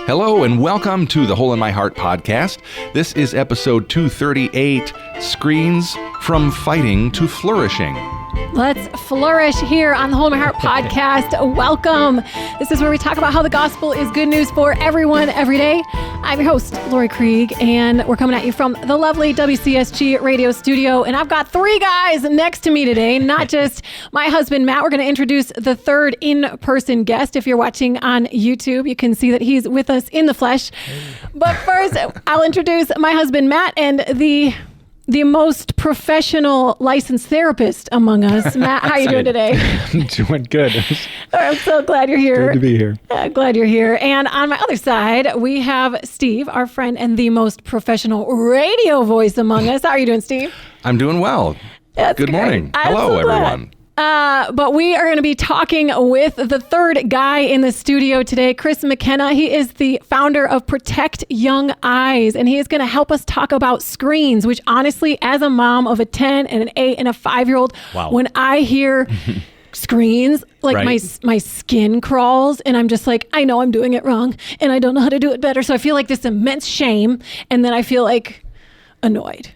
Hello and welcome to the Hole in My Heart podcast. This is episode 238, Screens from Fighting to Flourishing. Let's flourish here on the Hole in My Heart podcast. Welcome. This is where we talk about how the gospel is good news for everyone every day. I'm your host, Lori Krieg, and we're coming at you from the lovely WCSG radio studio. And I've got three guys next to me today, not just my husband, Matt. We're going to introduce the third in-person guest. If you're watching on YouTube, you can see that he's with us in the flesh. But first, I'll introduce my husband, Matt, and the most professional licensed therapist among us. Matt, how are you doing today? Doing good. I'm so glad you're here. Good to be here. Glad you're here. And on my other side, we have Steve, our friend and the most professional radio voice among us. How are you doing, Steve? I'm doing well. Good morning. Hello, everyone. But we are going to be talking with the third guy in the studio today, Chris McKenna. He is the founder of Protect Young Eyes, and he is going to help us talk about screens, which honestly, as a mom of a 10 and an 8 and a 5-year-old, when I hear screens, like my skin crawls, and I'm just like, I know I'm doing it wrong, and I don't know how to do it better. So I feel like this immense shame, and then I feel like annoyed.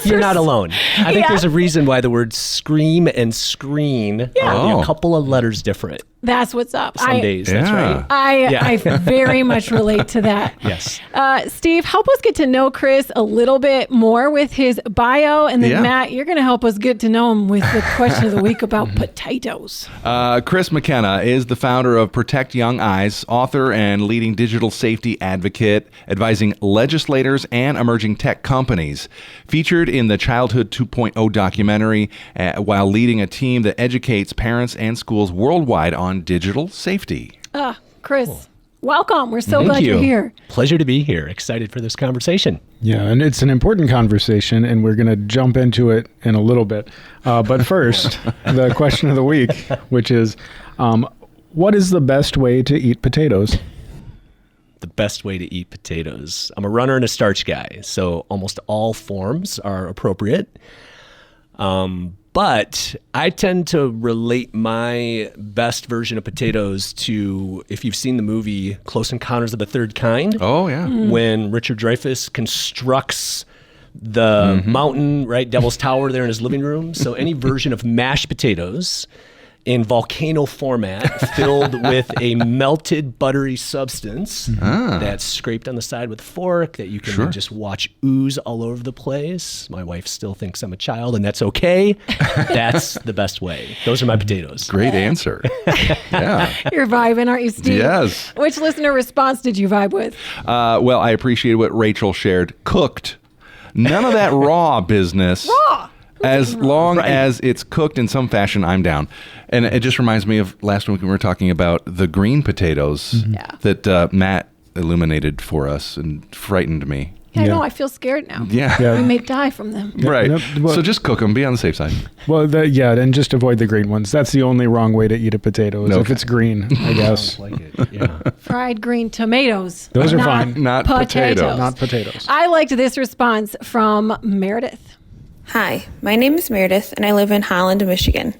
You're not alone. I think there's a reason why the words scream and screen are a couple of letters different. That's what's up. Some days, that's right. I very much relate to that. Yes. Steve, help us get to know Chris a little bit more with his bio. And then Matt, you're going to help us get to know him with the question of the week about potatoes. Chris McKenna is the founder of Protect Young Eyes, author and leading digital safety advocate, advising legislators and emerging tech companies. Featured in the Childhood 2.0 documentary while leading a team that educates parents and schools worldwide on digital safety. Chris, welcome. We're so glad you're here. Pleasure to be here. Excited for this conversation. Yeah, and it's an important conversation, and we're going to jump into it in a little bit. But first, the question of the week, which is, what is the best way to eat potatoes? The best way to eat potatoes. I'm a runner and a starch guy, so almost all forms are appropriate. But I tend to relate my best version of potatoes to, if you've seen the movie Close Encounters of the Third Kind. Oh, yeah. When Richard Dreyfuss constructs the mountain, right, Devil's Tower there in his living room. So any version of mashed potatoes in volcano format, filled with a melted buttery substance that's scraped on the side with a fork that you can just watch ooze all over the place. My wife still thinks I'm a child, and that's okay. That's the best way. Those are my potatoes. Great answer. Yeah. You're vibing, aren't you, Steve? Yes. Which listener response did you vibe with? Well, I appreciated what Rachel shared. Cooked. None of that raw business. Raw. As long as it's cooked in some fashion, I'm down. And it just reminds me of last week when we were talking about the green potatoes that Matt illuminated for us and frightened me. Yeah, I know. I feel scared now. Yeah. We may die from them. Right. So just cook them. Be on the safe side. Well, and just avoid the green ones. That's the only wrong way to eat a potato is if it's green, I guess. Like it. Yeah. Fried green tomatoes. Those are fine. Not potatoes. Not potatoes. I liked this response from Meredith. Hi, my name is Meredith, and I live in Holland, Michigan.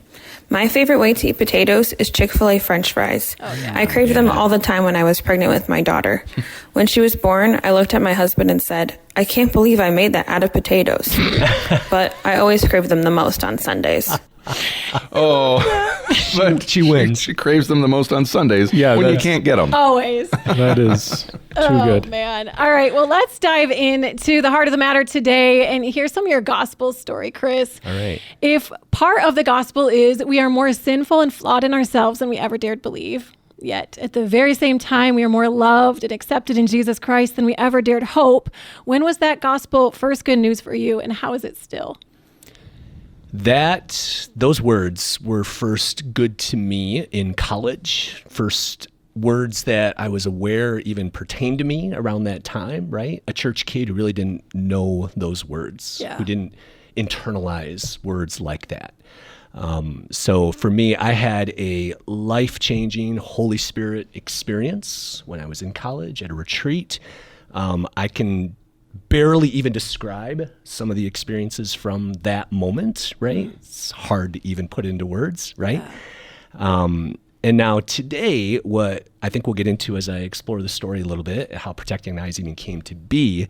My favorite way to eat potatoes is Chick-fil-A French fries. I craved them all the time when I was pregnant with my daughter. When she was born, I looked at my husband and said, I can't believe I made that out of potatoes. But I always crave them the most on Sundays. But she wins. She craves them the most on Sundays when you can't get them. Always. That is too good. Oh, man. All right. Well, let's dive into the heart of the matter today and hear some of your gospel story, Chris. All right. If part of the gospel is we are more sinful and flawed in ourselves than we ever dared believe, yet at the very same time, we are more loved and accepted in Jesus Christ than we ever dared hope. When was that gospel first good news for you, and how is it still? Those words were first good to me in college. First words that I was aware even pertained to me around that time, right? A church kid who really didn't know those words, who didn't internalize words like that. So for me, I had a life-changing Holy Spirit experience when I was in college at a retreat. I can barely even describe some of the experiences from that moment, right? It's hard to even put into words, right? And now today, what I think we'll get into as I explore the story a little bit, how Protect Young Eyes even came to be,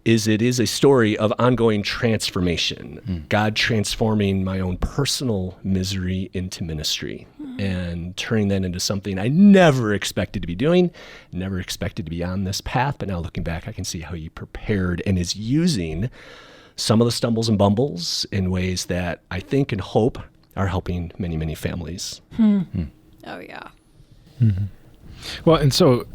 is it is a story of ongoing transformation. God transforming my own personal misery into ministry and turning that into something I never expected to be doing, never expected to be on this path. But now looking back, I can see how he prepared and is using some of the stumbles and bumbles in ways that I think and hope are helping many, many families. Oh, yeah. Well, and so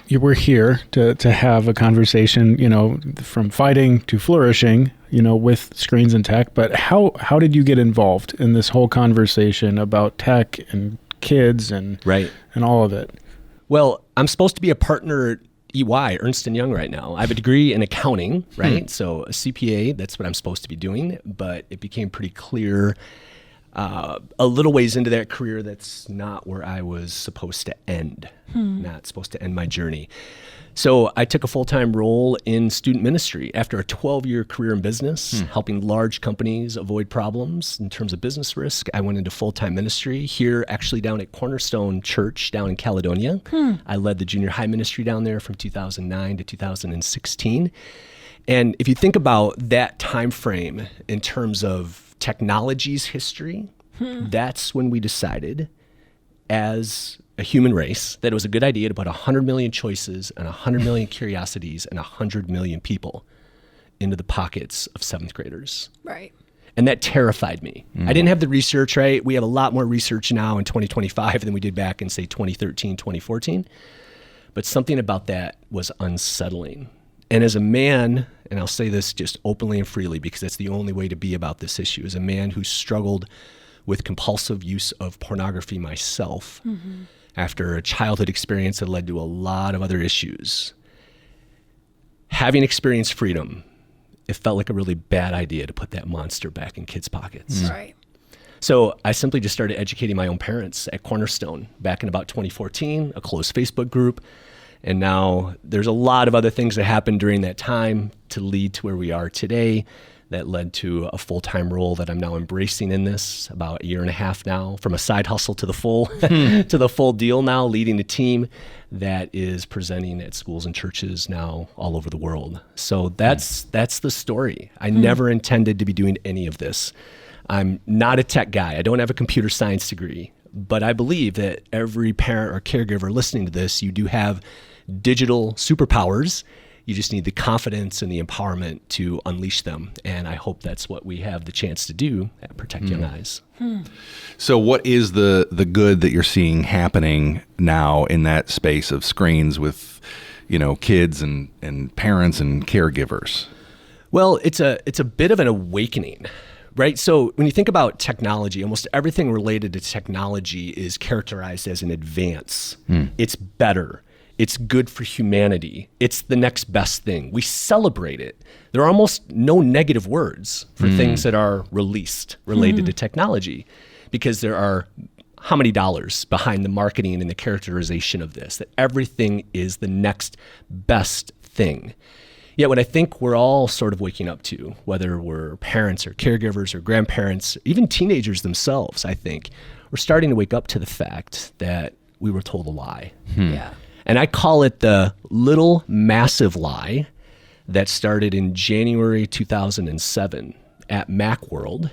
you were here to have a conversation, from fighting to flourishing, with screens and tech. But how did you get involved in this whole conversation about tech and kids and all of it? Well, I'm supposed to be a partner at EY, Ernst & Young, right now. I have a degree in accounting, right? So a CPA, that's what I'm supposed to be doing. But it became pretty clear a little ways into that career, that's not where I was supposed to end, not supposed to end my journey. So I took a full-time role in student ministry after a 12-year career in business, helping large companies avoid problems in terms of business risk. I went into full-time ministry here, actually down at Cornerstone Church down in Caledonia. I led the junior high ministry down there from 2009 to 2016. And if you think about that time frame in terms of technology's history, that's when we decided as a human race that it was a good idea to put 100 million choices and 100 million curiosities and 100 million people into the pockets of 7th graders. Right. And that terrified me. I didn't have the research, right? We have a lot more research now in 2025 than we did back in, say, 2013, 2014. But something about that was unsettling. And as a man, and I'll say this just openly and freely because that's the only way to be about this issue, as a man who struggled with compulsive use of pornography myself after a childhood experience that led to a lot of other issues, having experienced freedom, it felt like a really bad idea to put that monster back in kids' pockets. Right. So I simply just started educating my own parents at Cornerstone back in about 2014, a closed Facebook group. And now there's a lot of other things that happened during that time to lead to where we are today that led to a full-time role that I'm now embracing in this about a year and a half now, from a side hustle to the full to the full deal now, leading a team that is presenting at schools and churches now all over the world. So that's the story. I never intended to be doing any of this. I'm not a tech guy. I don't have a computer science degree, but I believe that every parent or caregiver listening to this, you do have digital superpowers. You just need the confidence and the empowerment to unleash them. And I hope that's what we have the chance to do at Protect Young Eyes. So what is the good that you're seeing happening now in that space of screens with, kids and parents and caregivers? Well, it's a bit of an awakening, right? So when you think about technology, almost everything related to technology is characterized as an advance. It's better. It's good for humanity. It's the next best thing. We celebrate it. There are almost no negative words for things that are released related to technology, because there are how many dollars behind the marketing and the characterization of this, that everything is the next best thing. Yet what I think we're all sort of waking up to, whether we're parents or caregivers or grandparents, even teenagers themselves, I think, we're starting to wake up to the fact that we were told a lie. Yeah. And I call it the little massive lie that started in January 2007 at Macworld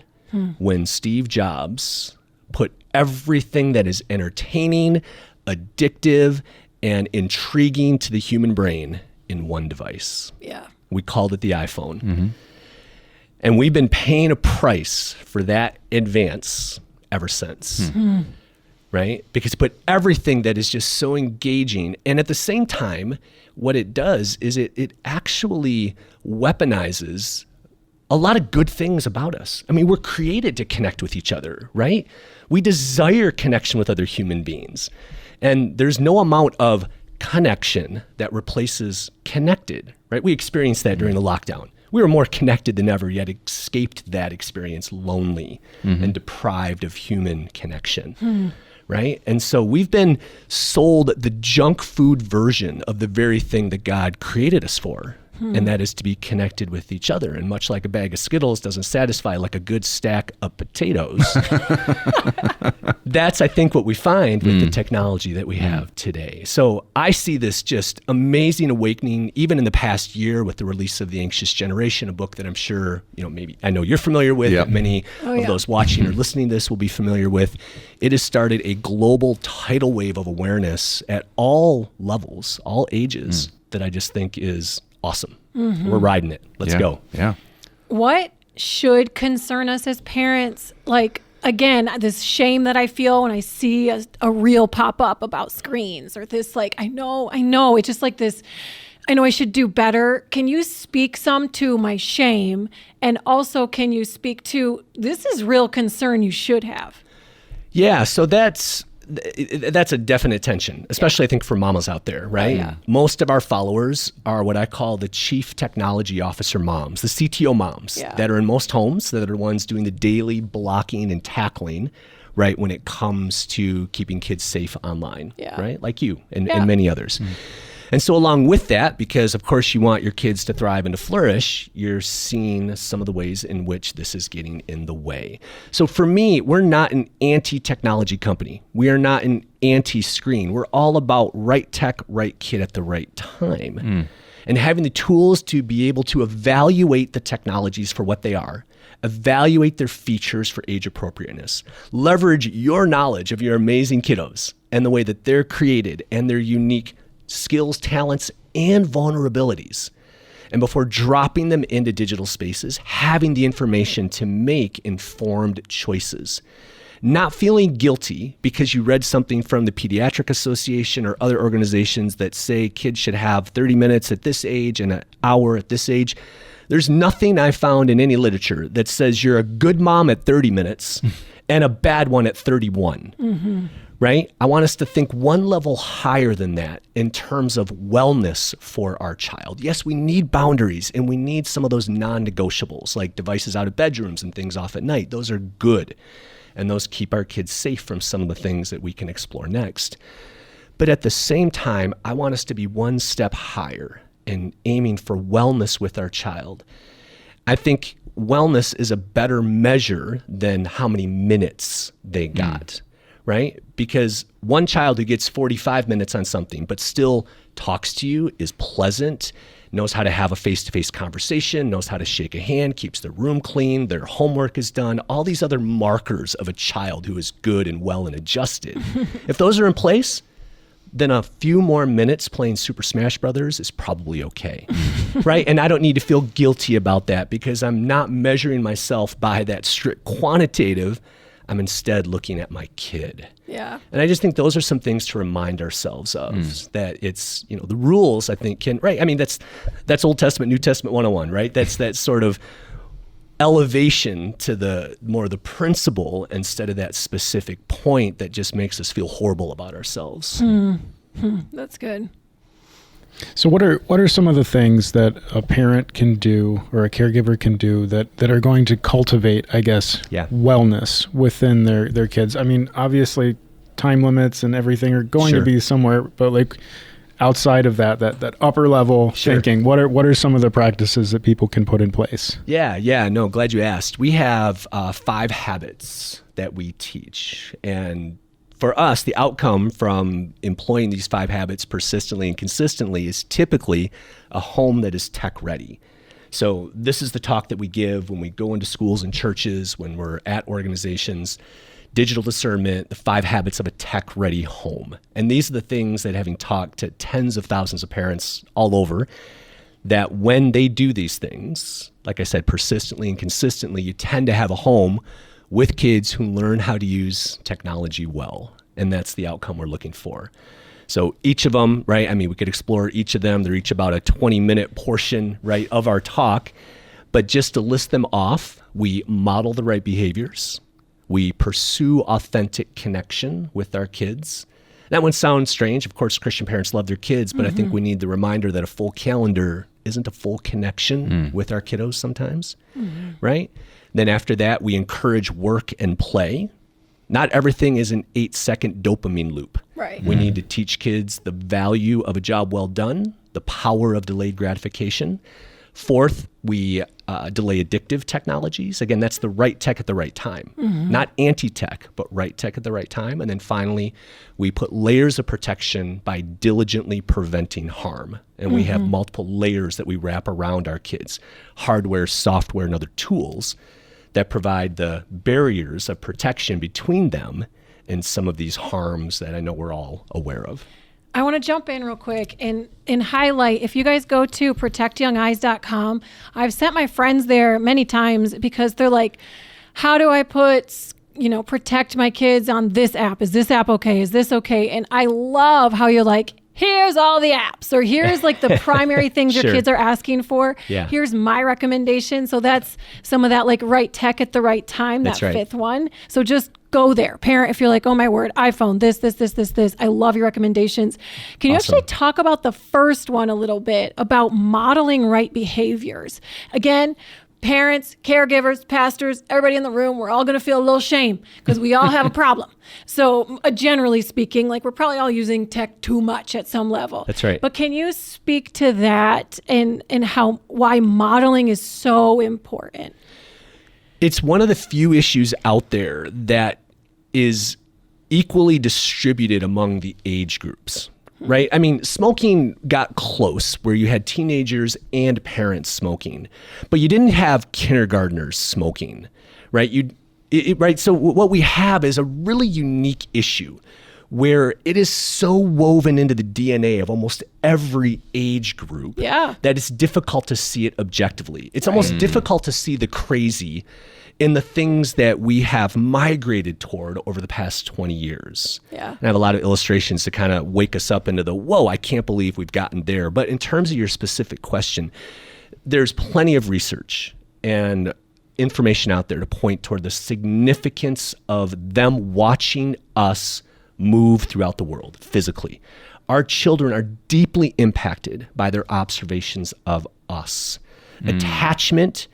when Steve Jobs put everything that is entertaining, addictive, and intriguing to the human brain in one device. Yeah. We called it the iPhone. And we've been paying a price for that advance ever since. Right? Because it put everything that is just so engaging. And at the same time, what it does is it actually weaponizes a lot of good things about us. I mean, we're created to connect with each other, right? We desire connection with other human beings. And there's no amount of connection that replaces connected, right? We experienced that during the lockdown. We were more connected than ever, yet escaped that experience lonely and deprived of human connection. Right? And so we've been sold the junk food version of the very thing that God created us for. and that is to be connected with each other. And much like a bag of Skittles doesn't satisfy like a good stack of potatoes, that's, I think, what we find with the technology that we have today. So I see this just amazing awakening, even in the past year with the release of The Anxious Generation, a book that I'm sure, maybe I know you're familiar with, Yep. many of those watching or listening to this will be familiar with. It has started a global tidal wave of awareness at all levels, all ages, that I just think is awesome. We're riding it. Let's go. Yeah. What should concern us as parents? Like, again, this shame that I feel when I see a reel pop up about screens, or this, like, I know, it's just like this, I know I should do better. Can you speak some to my shame? And also, can you speak to, this is real concern you should have? Yeah, so that's a definite tension, especially I think for mamas out there, right? Yeah. Most of our followers are what I call the Chief Technology Officer moms, the CTO moms that are in most homes, that are the ones doing the daily blocking and tackling, right, when it comes to keeping kids safe online, right? Like you and many others. And so along with that, because of course you want your kids to thrive and to flourish, you're seeing some of the ways in which this is getting in the way. So for me, we're not an anti-technology company. We are not an anti-screen. We're all about right tech, right kid at the right time. And having the tools to be able to evaluate the technologies for what they are, evaluate their features for age appropriateness, leverage your knowledge of your amazing kiddos and the way that they're created and their unique skills, talents, and vulnerabilities. And before dropping them into digital spaces, having the information to make informed choices. Not feeling guilty because you read something from the Pediatric Association or other organizations that say kids should have 30 minutes at this age and an hour at this age. There's nothing I found in any literature that says you're a good mom at 30 minutes and a bad one at 31. Right? I want us to think one level higher than that in terms of wellness for our child. Yes, we need boundaries and we need some of those non-negotiables like devices out of bedrooms and things off at night. Those are good. And those keep our kids safe from some of the things that we can explore next. But at the same time, I want us to be one step higher in aiming for wellness with our child. I think wellness is a better measure than how many minutes they got. Right? Because one child who gets 45 minutes on something, but still talks to you, is pleasant, knows how to have a face-to-face conversation, knows how to shake a hand, keeps their room clean, their homework is done, all these other markers of a child who is good and well and adjusted. If those are in place, then a few more minutes playing Super Smash Brothers is probably okay. Right? And I don't need to feel guilty about that because I'm not measuring myself by that strict quantitative. I'm instead looking at my kid. Yeah. And I just think those are some things to remind ourselves of, that it's, the rules, I think, can, right? I mean, that's Old Testament, New Testament 101, right? That's that sort of elevation to the principle instead of that specific point that just makes us feel horrible about ourselves. That's good. So what are some of the things that a parent can do or a caregiver can do that are going to cultivate, I guess, wellness within their kids? I mean, obviously time limits and everything are going to be somewhere, but like outside of that upper level thinking, what are some of the practices that people can put in place? Yeah. No, glad you asked. We have 5 habits that we teach, and for us, the outcome from employing these 5 habits persistently and consistently is typically a home that is tech ready. So this is the talk that we give when we go into schools and churches, when we're at organizations, digital discernment, the 5 habits of a tech ready home. And these are the things that, having talked to tens of thousands of parents all over, that when they do these things, like I said, persistently and consistently, you tend to have a home with kids who learn how to use technology well. And that's the outcome we're looking for. So each of them, right? I mean, we could explore each of them. They're each about a 20-minute portion, right, of our talk. But just to list them off, we model the right behaviors. We pursue authentic connection with our kids. That one sounds strange. Of course, Christian parents love their kids, but I think we need the reminder that a full calendar isn't a full connection with our kiddos sometimes, right? Then after that, we encourage work and play. Not everything is an 8-second dopamine loop. Right. We need to teach kids the value of a job well done, the power of delayed gratification. Fourth, we delay addictive technologies. Again, that's the right tech at the right time, not anti-tech, but right tech at the right time. And then finally, we put layers of protection by diligently preventing harm. And we have multiple layers that we wrap around our kids, hardware, software, and other tools that provide the barriers of protection between them and some of these harms that I know we're all aware of. I want to jump in real quick and highlight, if you guys go to protectyoungeyes.com, I've sent my friends there many times because they're like, how do I protect my kids on this app? Is this app okay? Is this okay? And I love how you're like, here's all the apps, or here's like the primary things your kids are asking for. Yeah. Here's my recommendation. So that's some of that like right tech at the right time, That's that right. fifth one. So just go there. Parent, if you're like, oh my word, iPhone, this. I love your recommendations. Can you Awesome. actually talk about the first one a little bit about modeling right behaviors? Again, parents, caregivers, pastors, everybody in the room, we're all going to feel a little shame because we all have a problem. So generally speaking, like we're probably all using tech too much at some level. That's right. But can you speak to that and why modeling is so important? It's one of the few issues out there that is equally distributed among the age groups, right? I mean, smoking got close where you had teenagers and parents smoking, but you didn't have kindergartners smoking, right? Right. So what we have is a really unique issue where it is so woven into the DNA of almost every age group that it's difficult to see it objectively. It's almost difficult to see the crazy in the things that we have migrated toward over the past 20 years. Yeah. And I have a lot of illustrations to kind of wake us up into the, whoa, I can't believe we've gotten there. But in terms of your specific question, there's plenty of research and information out there to point toward the significance of them watching us move throughout the world physically. Our children are deeply impacted by their observations of us. Attachment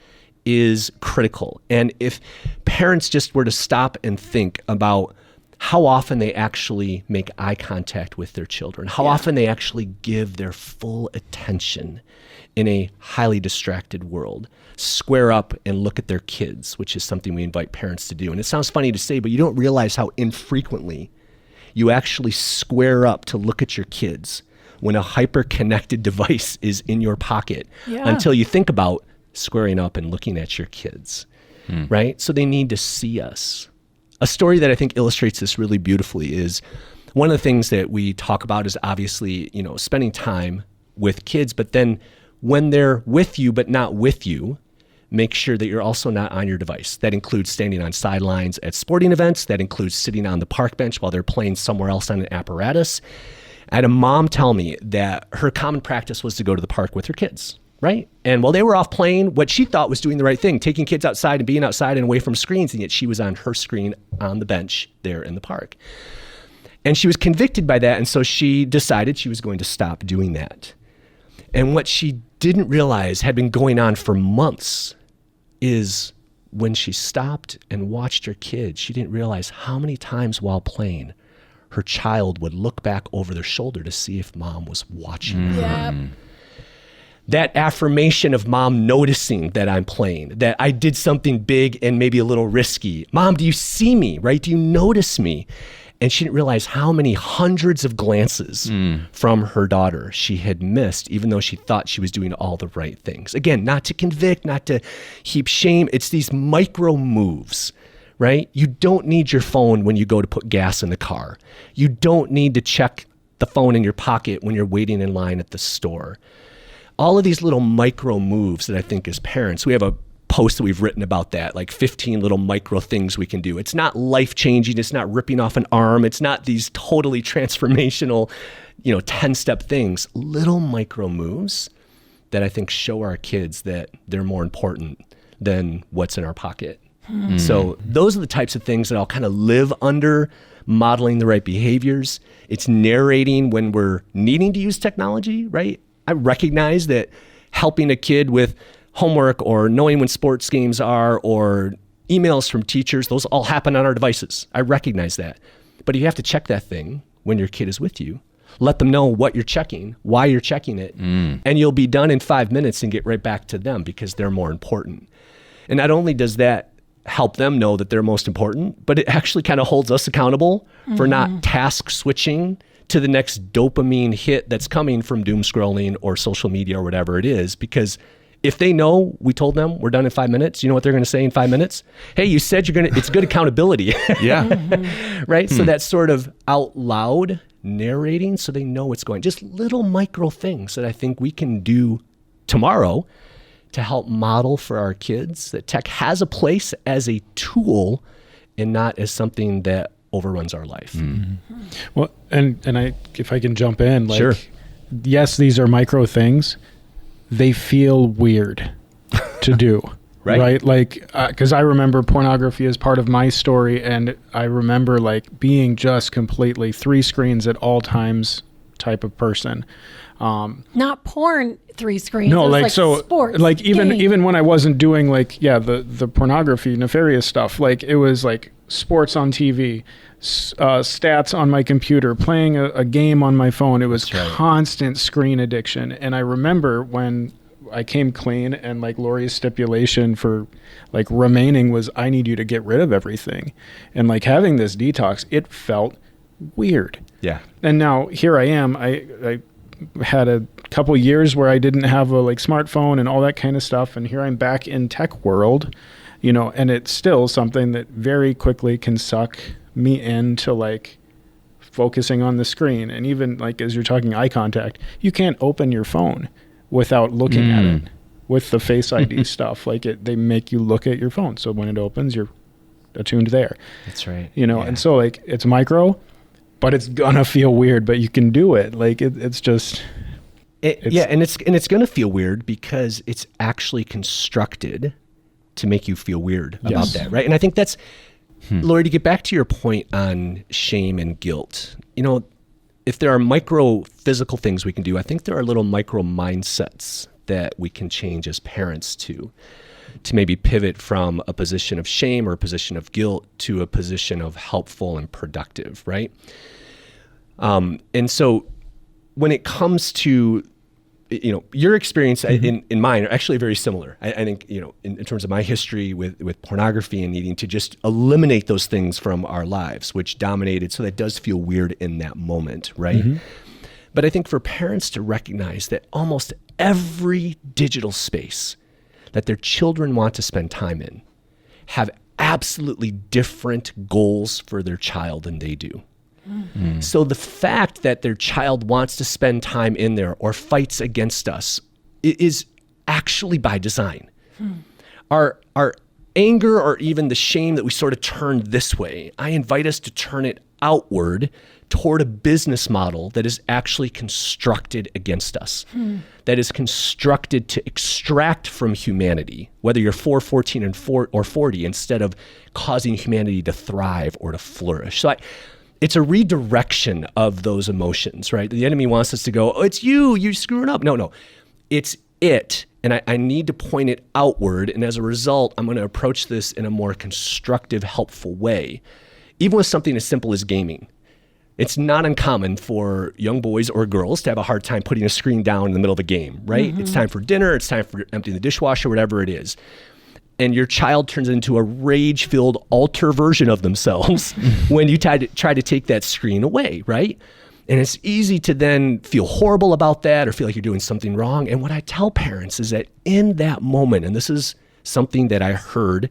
is critical. And if parents just were to stop and think about how often they actually make eye contact with their children, how often they actually give their full attention in a highly distracted world, square up and look at their kids, which is something we invite parents to do. And it sounds funny to say, but you don't realize how infrequently you actually square up to look at your kids when a hyper-connected device is in your pocket until you think about squaring up and looking at your kids, right? So they need to see us. A story that I think illustrates this really beautifully is one of the things that we talk about is obviously, spending time with kids, but then when they're with you but not with you, make sure that you're also not on your device. That includes standing on sidelines at sporting events. That includes sitting on the park bench while they're playing somewhere else on an apparatus. I had a mom tell me that her common practice was to go to the park with her kids, right? And while they were off playing, what she thought was doing the right thing, taking kids outside and being outside and away from screens, and yet she was on her screen on the bench there in the park. And she was convicted by that, and so she decided she was going to stop doing that. And what she didn't realize had been going on for months is when she stopped and watched her kids, she didn't realize how many times while playing, her child would look back over their shoulder to see if mom was watching her. That affirmation of mom noticing that I'm playing, that I did something big and maybe a little risky. Mom, do you see me, right? Do you notice me? And she didn't realize how many hundreds of glances from her daughter she had missed, even though she thought she was doing all the right things. Again, not to convict, not to heap shame. It's these micro moves, right? You don't need your phone when you go to put gas in the car. You don't need to check the phone in your pocket when you're waiting in line at the store. All of these little micro moves that I think as parents, we have a post that we've written about that, like 15 little micro things we can do. It's not life-changing. It's not ripping off an arm. It's not these totally transformational, 10-step things. Little micro moves that I think show our kids that they're more important than what's in our pocket. So those are the types of things that I'll kind of live under, modeling the right behaviors. It's narrating when we're needing to use technology, right? I recognize that helping a kid with homework or knowing when sports games are or emails from teachers, those all happen on our devices. I recognize that. But you have to check that thing when your kid is with you. let them know what you're checking, why you're checking it, and you'll be done in 5 minutes and get right back to them because they're more important. And not only does that help them know that they're most important, but it actually kind of holds us accountable for not task switching to the next dopamine hit that's coming from doom scrolling or social media or whatever it is. Because if they know we told them we're done in 5 minutes, you know what they're going to say in 5 minutes? Hey, you said you're going to, it's good accountability. Yeah. Right? So that's sort of out loud narrating so they know what's going. Just little micro things that I think we can do tomorrow to help model for our kids that tech has a place as a tool and not as something that overruns our life. Well, and if I can jump in, like, Sure. yes, these are micro things. They feel weird to do, right? Like, because I remember pornography as part of my story, and I remember like being just completely 3 screens at all times type of person. Not porn 3 screens. No, it was like so, sports, like games. even when I wasn't doing like the pornography nefarious stuff, like it was like sports on TV, stats on my computer, playing a game on my phone. It was constant screen addiction. And I remember when I came clean, and like Lori's stipulation for like remaining was, I need you to get rid of everything. And like having this detox, it felt weird. Yeah. And now here I am. I had a couple years where I didn't have a like smartphone and all that kind of stuff, and here I'm back in tech world, you know, and it's still something that very quickly can suck me into like focusing on the screen. And even like as you're talking eye contact, you can't open your phone without looking at it with the Face ID stuff. Like they make you look at your phone, so when it opens, you're attuned there. That's right. You know, and so like it's micro, but it's gonna feel weird, but you can do it. Like it's just, and it's gonna feel weird because it's actually constructed to make you feel weird about that, right? And I think that's, Lori, to get back to your point on shame and guilt, you know, if there are micro physical things we can do, I think there are little micro mindsets that we can change as parents to maybe pivot from a position of shame or a position of guilt to a position of helpful and productive, right? And so when it comes to, you know, your experience in mine are actually very similar. I think, you know, in terms of my history with pornography and needing to just eliminate those things from our lives, which dominated, so that does feel weird in that moment, right? But I think for parents to recognize that almost every digital space that their children want to spend time in have absolutely different goals for their child than they do. So the fact that their child wants to spend time in there or fights against us is actually by design. Our anger or even the shame that we sort of turn this way, I invite us to turn it outward toward a business model that is actually constructed against us, that is constructed to extract from humanity, whether you're 4, 14, or 40, instead of causing humanity to thrive or to flourish. So it's a redirection of those emotions, right? The enemy wants us to go, oh, it's you're screwing up. No, it's it. And I need to point it outward. And as a result, I'm going to approach this in a more constructive, helpful way, even with something as simple as gaming. It's not uncommon for young boys or girls to have a hard time putting a screen down in the middle of a game, right? It's time for dinner. It's time for emptying the dishwasher, whatever it is. And your child turns into a rage-filled alter version of themselves when you try to take that screen away, right? And it's easy to then feel horrible about that or feel like you're doing something wrong. And what I tell parents is that in that moment, and this is something that I heard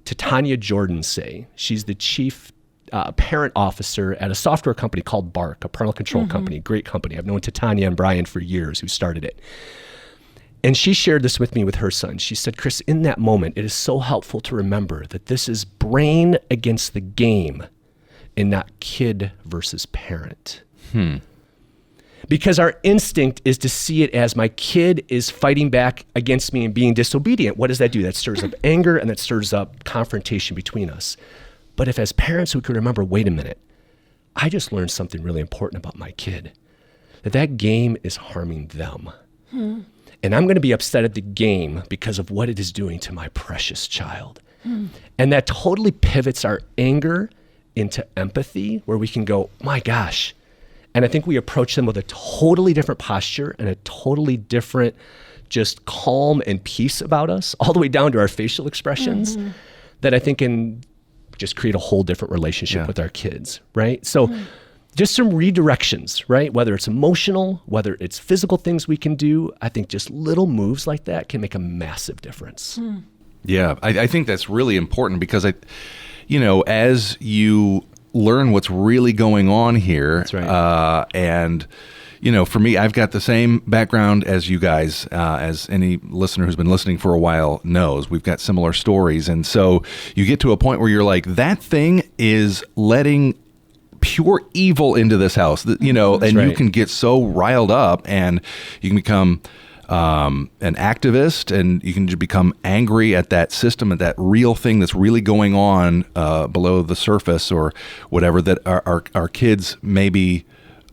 Tanya Jordan say, she's the chief parent officer at a software company called Bark, a parental control company, great company. I've known Tanya and Brian for years who started it. And she shared this with me with her son. She said, Chris, in that moment, it is so helpful to remember that this is brain against the game and not kid versus parent. Because our instinct is to see it as my kid is fighting back against me and being disobedient. What does that do? That stirs up anger and that stirs up confrontation between us. But if as parents we could remember, wait a minute, I just learned something really important about my kid, that game is harming them. And I'm going to be upset at the game because of what it is doing to my precious child. And that totally pivots our anger into empathy, where we can go, my gosh, And I think we approach them with a totally different posture and a totally different just calm and peace about us, all the way down to our facial expressions, that I think can just create a whole different relationship with our kids, right? So just some redirections, right? Whether it's emotional, whether it's physical things we can do, I think just little moves like that can make a massive difference. Yeah, I think that's really important because as you learn what's really going on here, that's right. And for me, I've got the same background as you guys, as any listener who's been listening for a while knows. We've got similar stories. And so you get to a point where you're like, that thing is letting pure evil into this house, and right. you can get so riled up and you can become an activist, and you can just become angry at that system, at that real thing that's really going on below the surface or whatever that our kids maybe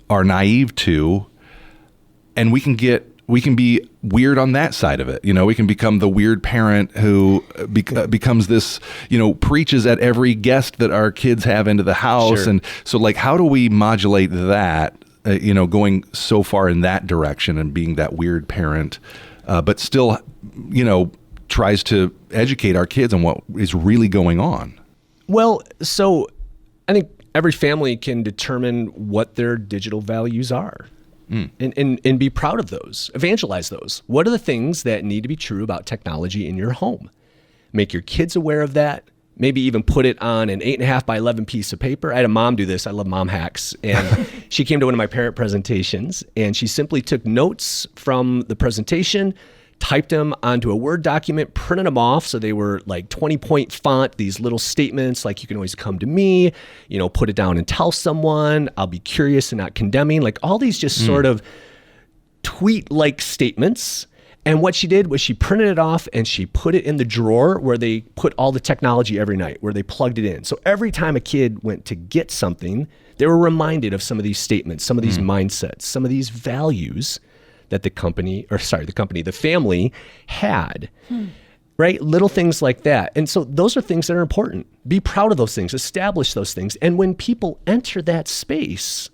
are naive to, and we can be weird on that side of it. We can become the weird parent who becomes this, preaches at every guest that our kids have into the house. Sure. And so how do we modulate that, going so far in that direction and being that weird parent, but still, tries to educate our kids on what is really going on? Well, so I think every family can determine what their digital values are and be proud of those, evangelize those. What are the things that need to be true about technology in your home? Make your kids aware of that. Maybe even put it on an 8.5 by 11 piece of paper. I had a mom do this. I love mom hacks. And she came to one of my parent presentations and she simply took notes from the presentation, typed them onto a Word document, printed them off. So they were like 20-point font, these little statements like, you can always come to me, put it down and tell someone, I'll be curious and not condemning, like all these just sort of tweet-like statements. And what she did was she printed it off and she put it in the drawer where they put all the technology every night, where they plugged it in. So every time a kid went to get something, they were reminded of some of these statements, some of these mindsets, some of these values that the family had, right? Little things like that. And so those are things that are important. Be proud of those things, establish those things. And when people enter that space,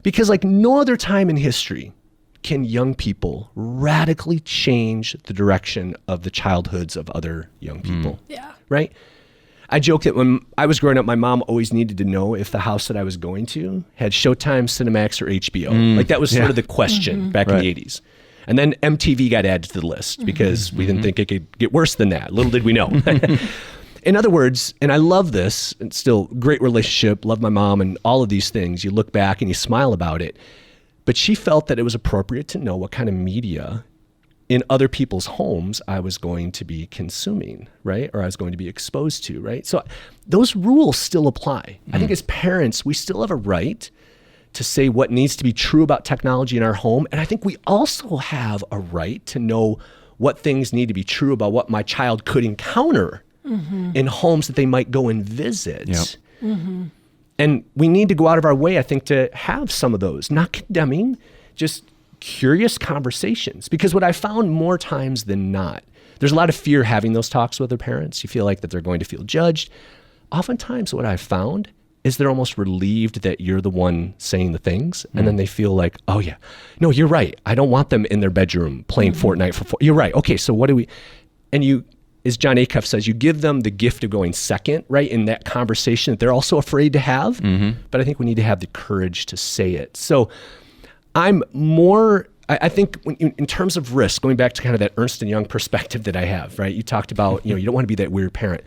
because like no other time in history can young people radically change the direction of the childhoods of other young people, right? I joke that when I was growing up, my mom always needed to know if the house that I was going to had Showtime, Cinemax, or HBO. Like that was sort of the question back in the 80s. And then MTV got added to the list because we didn't think it could get worse than that. Little did we know. In other words, and I love this, and still great relationship, love my mom and all of these things. You look back and you smile about it. But she felt that it was appropriate to know what kind of media in other people's homes I was going to be consuming, right? Or I was going to be exposed to, right? So those rules still apply. I think as parents, we still have a right to say what needs to be true about technology in our home. And I think we also have a right to know what things need to be true about what my child could encounter in homes that they might go and visit. And we need to go out of our way, I think, to have some of those, not condemning, just curious conversations. Because what I found more times than not, there's a lot of fear having those talks with their parents. You feel like that they're going to feel judged. Oftentimes what I've found is they're almost relieved that you're the one saying the things. And then they feel like, oh yeah, no, you're right. I don't want them in their bedroom playing Fortnite for you're right. Okay, so what do we, and you, as John Acuff says, you give them the gift of going second, right, in that conversation that they're also afraid to have. But I think we need to have the courage to say it. So I'm more, I think in terms of risk, going back to kind of that Ernst & Young perspective that I have, right? You talked about, you don't want to be that weird parent.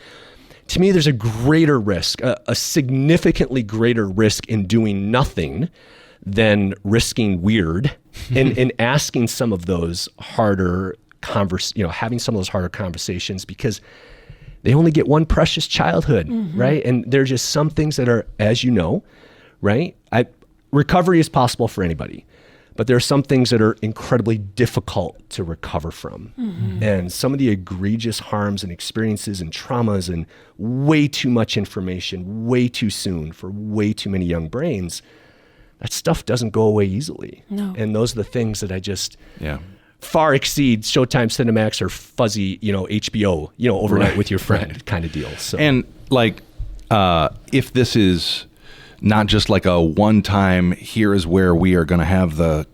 To me, there's a greater risk, a significantly greater risk in doing nothing than risking weird and asking some of those harder having some of those harder conversations, because they only get one precious childhood, right? And there's just some things that are, as you know, right? Recovery is possible for anybody, but there are some things that are incredibly difficult to recover from. And some of the egregious harms and experiences and traumas and way too much information, way too soon for way too many young brains, that stuff doesn't go away easily. No. And those are the things that I just... far exceeds Showtime, Cinemax, or fuzzy, HBO, overnight with your friend kind of deal. So. And like, if this is not just like a one-time, here is where we are going to have the,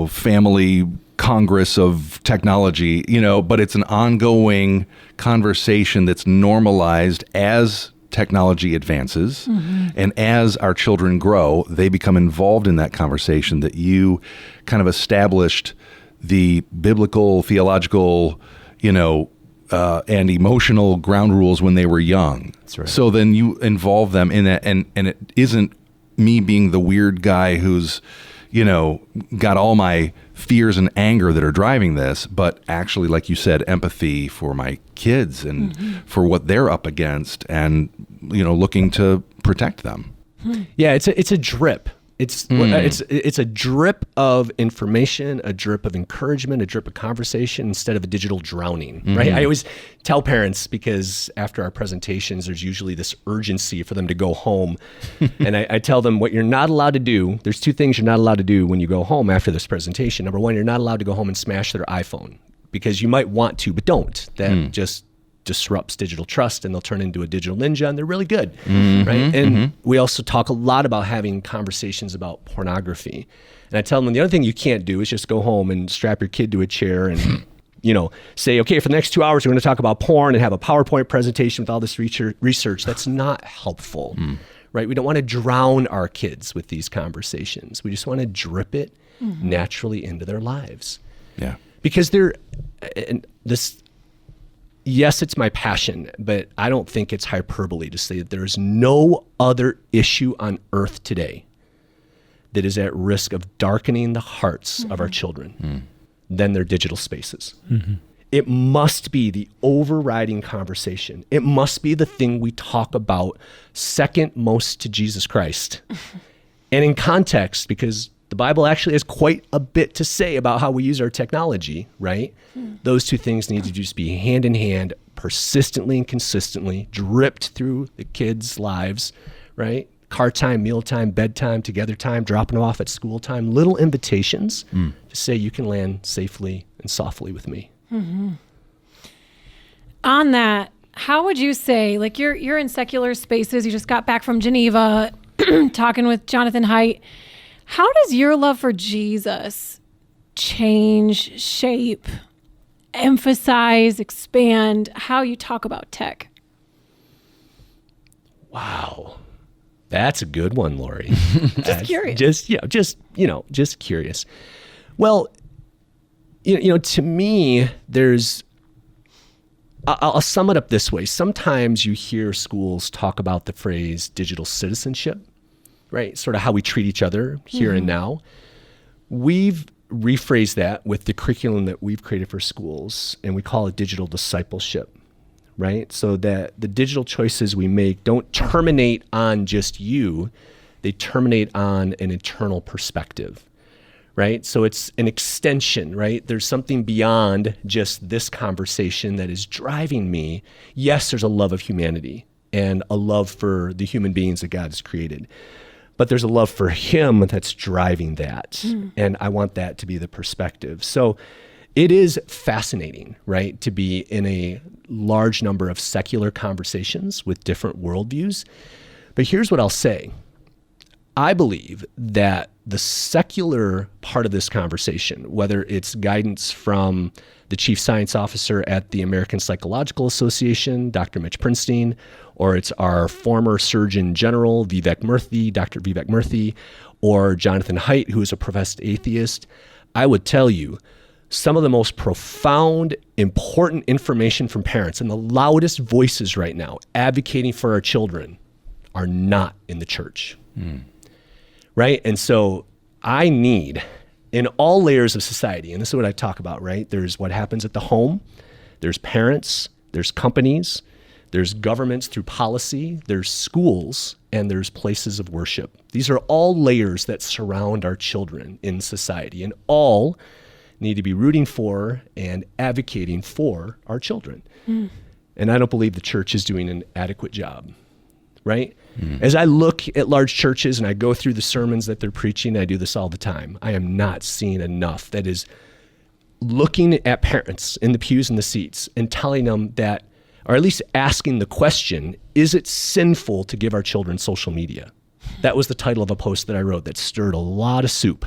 family congress of technology, but it's an ongoing conversation that's normalized as technology advances. And as our children grow, they become involved in that conversation, that you kind of established the biblical, theological, and emotional ground rules when they were young. That's right. So then you involve them in that, and it isn't me being the weird guy who's, got all my fears and anger that are driving this, but actually, like you said, empathy for my kids and for what they're up against, and looking to protect them. Yeah, it's a drip. It's a drip of information, a drip of encouragement, a drip of conversation instead of a digital drowning, right? I always tell parents, because after our presentations, there's usually this urgency for them to go home. And I tell them what you're not allowed to do. There's two things you're not allowed to do when you go home after this presentation. Number one, you're not allowed to go home and smash their iPhone, because you might want to, but don't. That just disrupts digital trust, and they'll turn into a digital ninja, and they're really good, right? And we also talk a lot about having conversations about pornography. And I tell them the other thing you can't do is just go home and strap your kid to a chair and say, okay, for the next 2 hours, we're going to talk about porn and have a PowerPoint presentation with all this research. That's not helpful, right? We don't want to drown our kids with these conversations. We just want to drip it naturally into their lives. Yeah. Because yes, it's my passion, but I don't think it's hyperbole to say that there is no other issue on earth today that is at risk of darkening the hearts of our children than their digital spaces. It must be the overriding conversation. It must be the thing we talk about second most to Jesus Christ. And in context, because the Bible actually has quite a bit to say about how we use our technology, right? Those two things need to just be hand in hand, persistently and consistently, dripped through the kids' lives, right? Car time, meal time, bedtime, together time, dropping them off at school time, little invitations to say you can land safely and softly with me. On that, how would you say, like you're in secular spaces, you just got back from Geneva talking with Jonathan Haidt. How does your love for Jesus change, shape, emphasize, expand how you talk about tech? Wow. That's a good one, Lori. Just curious. Just curious. Well, to me, I'll sum it up this way. Sometimes you hear schools talk about the phrase digital citizenship, right? Sort of how we treat each other here and now. We've rephrased that with the curriculum that we've created for schools, and we call it digital discipleship, right? So that the digital choices we make don't terminate on just you, they terminate on an eternal perspective, right? So it's an extension, right? There's something beyond just this conversation that is driving me. Yes, there's a love of humanity and a love for the human beings that God has created. But there's a love for him that's driving that. And I want that to be the perspective. So it is fascinating, right, to be in a large number of secular conversations with different worldviews. But here's what I'll say. I believe that the secular part of this conversation, whether it's guidance from the chief science officer at the American Psychological Association, Dr. Mitch Prinstein, or it's our former Surgeon General, Dr. Vivek Murthy, or Jonathan Haidt, who is a professed atheist, I would tell you some of the most profound, important information from parents and the loudest voices right now advocating for our children are not in the church. Right? And so I need, in all layers of society, and this is what I talk about, right? There's what happens at the home, there's parents, there's companies, there's governments through policy, there's schools, and there's places of worship. These are all layers that surround our children in society, and all need to be rooting for and advocating for our children. And I don't believe the church is doing an adequate job, right? As I look at large churches and I go through the sermons that they're preaching, I do this all the time, I am not seeing enough that is looking at parents in the pews and the seats and telling them that, or at least asking the question, is it sinful to give our children social media? That was the title of a post that I wrote that stirred a lot of soup.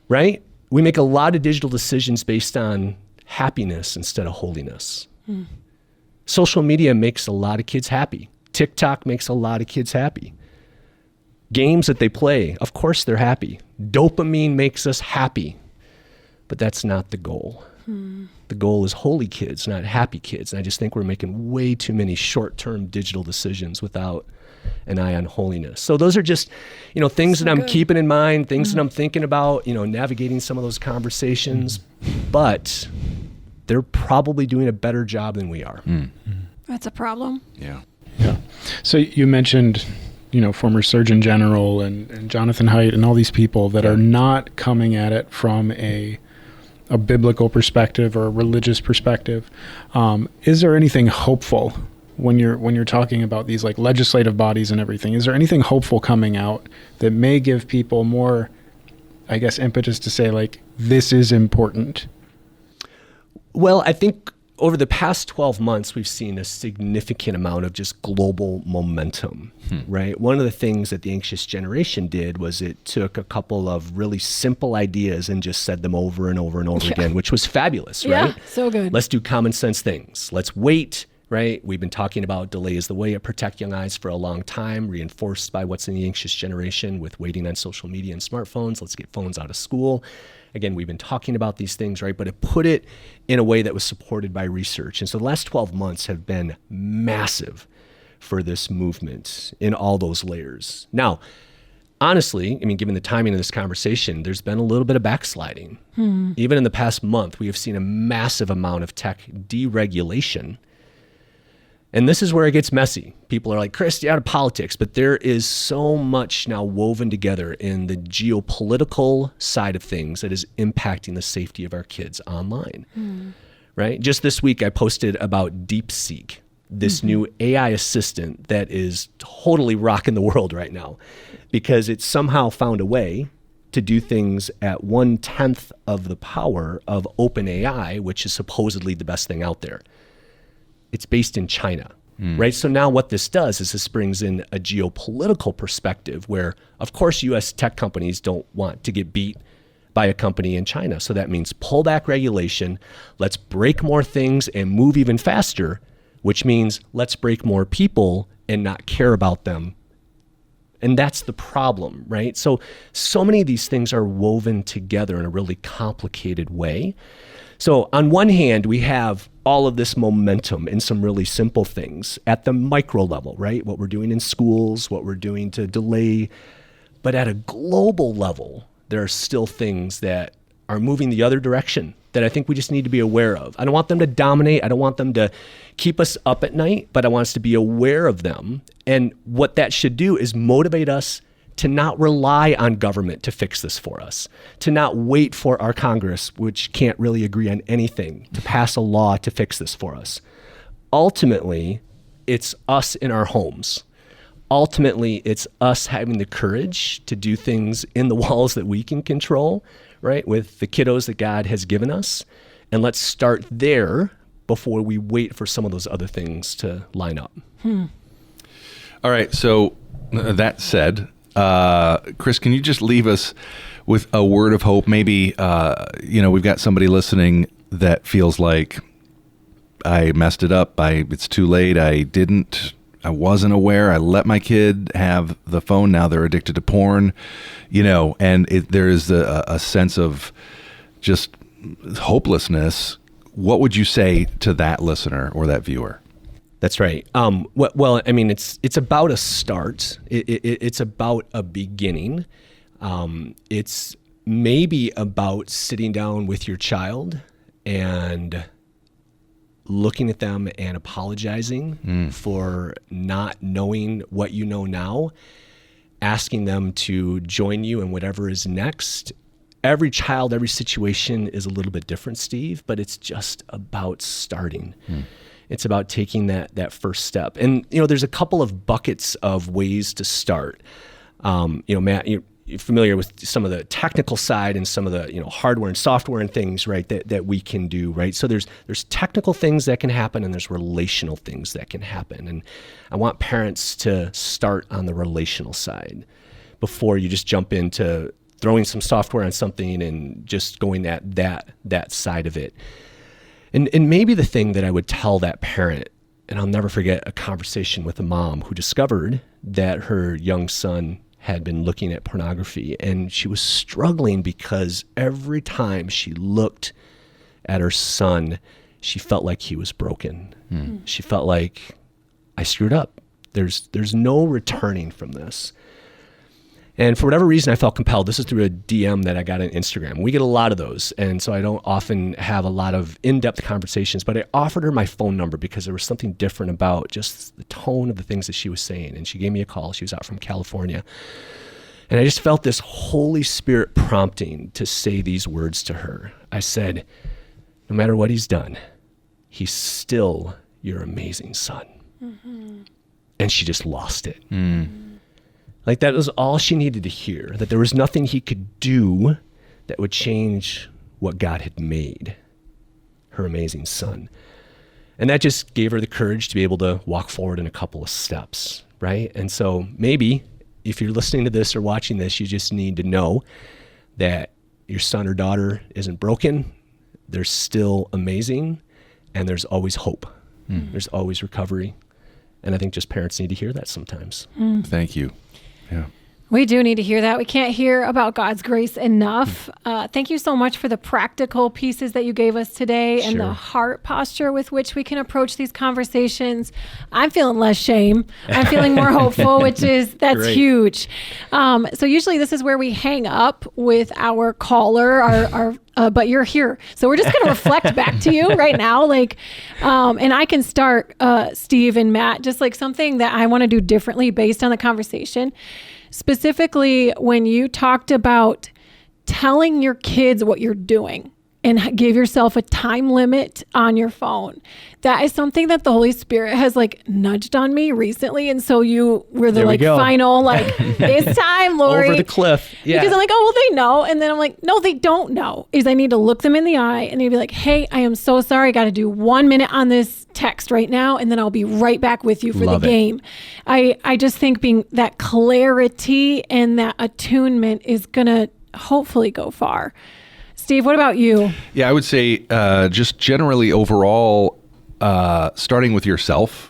Right? We make a lot of digital decisions based on happiness instead of holiness. Social media makes a lot of kids happy. TikTok makes a lot of kids happy. Games that they play, of course they're happy. Dopamine makes us happy, but that's not the goal. The goal is holy kids, not happy kids. And I just think we're making way too many short-term digital decisions without an eye on holiness. So those are just, things that I'm keeping in mind, things that I'm thinking about, navigating some of those conversations, but they're probably doing a better job than we are. That's a problem. Yeah. So you mentioned, former Surgeon General and Jonathan Haidt and all these people that are not coming at it from a biblical perspective or a religious perspective. Is there anything hopeful when you're talking about these like legislative bodies and everything? Is there anything hopeful coming out that may give people more, I guess, impetus to say like, this is important? Well, I think over the past 12 months, we've seen a significant amount of just global momentum, right? One of the things that the anxious generation did was it took a couple of really simple ideas and just said them over and over and over again, which was fabulous, right? Yeah, so good. Let's do common sense things. Let's wait, right? We've been talking about delay is the way at Protect Young Eyes for a long time, reinforced by what's in the anxious generation with waiting on social media and smartphones. Let's get phones out of school. Again, we've been talking about these things, right? But it put it in a way that was supported by research. And so the last 12 months have been massive for this movement in all those layers. Now, honestly, given the timing of this conversation, there's been a little bit of backsliding. Even in the past month, we have seen a massive amount of tech deregulation. And this is where it gets messy. People are like, Chris, you're out of politics, but there is so much now woven together in the geopolitical side of things that is impacting the safety of our kids online, right? Just this week, I posted about DeepSeek, this new AI assistant that is totally rocking the world right now because it somehow found a way to do things at 1/10 of the power of OpenAI, which is supposedly the best thing out there. It's based in China, right? So now what this does is this brings in a geopolitical perspective where, of course, U.S. tech companies don't want to get beat by a company in China. So that means pull back regulation. Let's break more things and move even faster, which means let's break more people and not care about them. And that's the problem, right? So many of these things are woven together in a really complicated way. So on one hand, we have all of this momentum in some really simple things at the micro level, right? What we're doing in schools, what we're doing to delay. But at a global level, there are still things that are moving the other direction that I think we just need to be aware of. I don't want them to dominate. I don't want them to keep us up at night, but I want us to be aware of them. And what that should do is motivate us to not rely on government to fix this for us, to not wait for our Congress, which can't really agree on anything, to pass a law to fix this for us. Ultimately, it's us in our homes. Ultimately, it's us having the courage to do things in the walls that we can control, right, with the kiddos that God has given us. And let's start there before we wait for some of those other things to line up. All right. So that said, Chris, can you just leave us with a word of hope? Maybe, we've got somebody listening that feels like I messed it up. It's too late. I wasn't aware. I let my kid have the phone. Now they're addicted to porn, and there is a sense of just hopelessness. What would you say to that listener or that viewer? That's right. Well, it's about a start. It's about a beginning. It's maybe about sitting down with your child and looking at them and apologizing for not knowing what you know now, asking them to join you in whatever is next. Every child, every situation is a little bit different, Steve, but it's just about starting. It's about taking that first step. And, there's a couple of buckets of ways to start. Matt, familiar with some of the technical side and some of the, hardware and software and things, right, that we can do, right? So there's technical things that can happen and there's relational things that can happen. And I want parents to start on the relational side before you just jump into throwing some software on something and just going that side of it. And maybe the thing that I would tell that parent, and I'll never forget a conversation with a mom who discovered that her young son had been looking at pornography, and she was struggling because every time she looked at her son, she felt like he was broken. She felt like, I screwed up. There's no returning from this. And for whatever reason, I felt compelled. This is through a DM that I got on Instagram. We get a lot of those, and so I don't often have a lot of in-depth conversations, but I offered her my phone number because there was something different about just the tone of the things that she was saying. And she gave me a call. She was out from California. And I just felt this Holy Spirit prompting to say these words to her. I said, no matter what he's done, he's still your amazing son. And she just lost it. Like that was all she needed to hear, that there was nothing he could do that would change what God had made, her amazing son. And that just gave her the courage to be able to walk forward in a couple of steps, right? And so maybe if you're listening to this or watching this, you just need to know that your son or daughter isn't broken. They're still amazing, and there's always hope. There's always recovery. And I think just parents need to hear that sometimes. Thank you. Yeah. We do need to hear that. We can't hear about God's grace enough. Thank you so much for the practical pieces that you gave us today and the heart posture with which we can approach these conversations. I'm feeling less shame. I'm feeling more hopeful, that's great. Huge. So usually this is where we hang up with our caller, but you're here. So we're just going to reflect back to you right now. And I can start, Steve and Matt, just like something that I want to do differently based on the conversation. Specifically, when you talked about telling your kids what you're doing and give yourself a time limit on your phone, that is something that the Holy Spirit has nudged on me recently. And so you were the final, it's time, Lori. Over the cliff. Yeah. Because I'm like, oh, well, they know. And then I'm like, no, they don't know. I need to look them in the eye and be like, hey, I am so sorry. I got to do 1 minute on this text right now. And then I'll be right back with you for the game. I just think being that clarity and that attunement is going to hopefully go far. Steve, what about you? Yeah, I would say just generally overall, starting with yourself,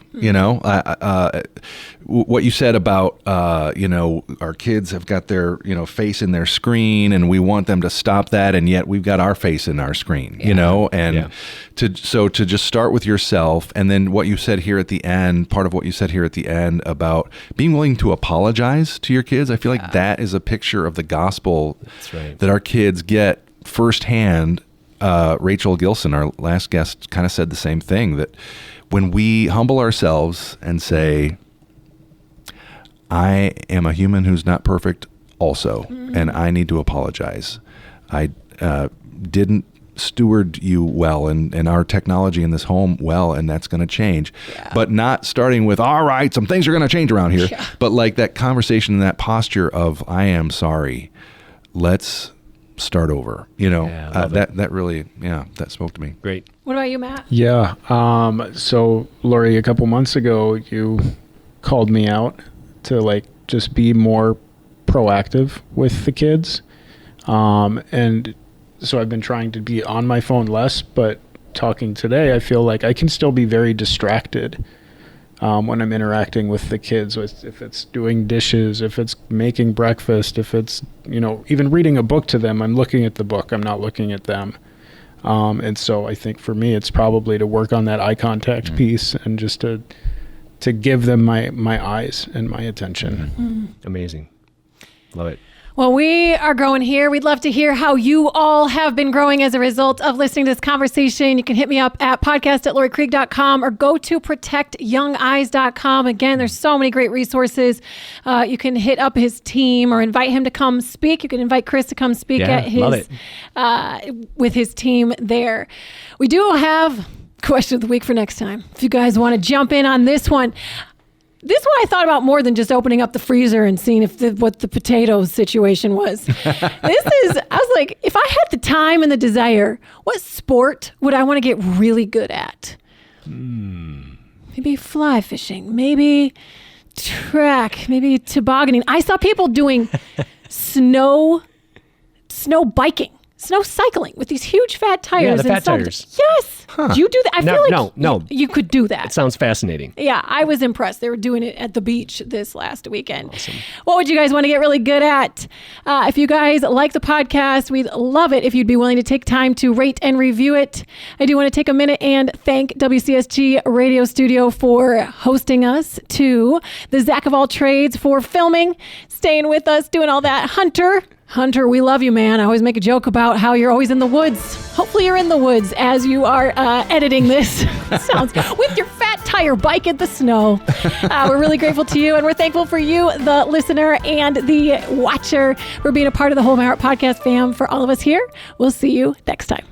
what you said about, our kids have got their, face in their screen and we want them to stop that. And yet we've got our face in our screen, to just start with yourself. And then what you said here at the end, part of what you said here at the end about being willing to apologize to your kids. I feel like that is a picture of the gospel that our kids get firsthand. Rachel Gilson, our last guest, kind of said the same thing, that when we humble ourselves and say, I am a human who's not perfect also, and I need to apologize. I didn't steward you well and our technology in this home well, and that's going to change. But not starting with, all right, some things are going to change around here. But that conversation and that posture of, I am sorry, let's start over, that really, that spoke to me. Great. What about you, Matt? Yeah. So Lori, a couple months ago, you called me out to just be more proactive with the kids. And so I've been trying to be on my phone less, but talking today, I feel like I can still be very distracted when I'm interacting with the kids, if it's doing dishes, if it's making breakfast, if it's, even reading a book to them, I'm looking at the book, I'm not looking at them. And so I think for me, it's probably to work on that eye contact piece and just to give them my eyes and my attention. Amazing. Love it. Well, we are growing here. We'd love to hear how you all have been growing as a result of listening to this conversation. You can hit me up at podcast@lorikrieg.com or go to protectyoungeyes.com. Again, there's so many great resources. You can hit up his team or invite him to come speak. You can invite Chris to come speak at his with his team there. We do have question of the week for next time. If you guys want to jump in on this one. This one I thought about more than just opening up the freezer and seeing what the potato situation was. I was like, if I had the time and the desire, what sport would I want to get really good at? Maybe fly fishing, maybe track, maybe tobogganing. I saw people doing snow biking. Snow cycling with these huge fat tires. Yeah, the fat tires. Yes. Do you do that? I feel like no. You could do that. It sounds fascinating. Yeah, I was impressed. They were doing it at the beach this last weekend. Awesome. What would you guys want to get really good at? If you guys like the podcast, we'd love it if you'd be willing to take time to rate and review it. I do want to take a minute and thank WCSG Radio Studio for hosting us, to the Zach of all trades for filming, staying with us, doing all that. Hunter, we love you, man. I always make a joke about how you're always in the woods. Hopefully you're in the woods as you are editing this. Sounds with your fat tire bike in the snow. We're really grateful to you, and we're thankful for you, the listener and the watcher, for being a part of the Whole My Heart Podcast fam. For all of us here, we'll see you next time.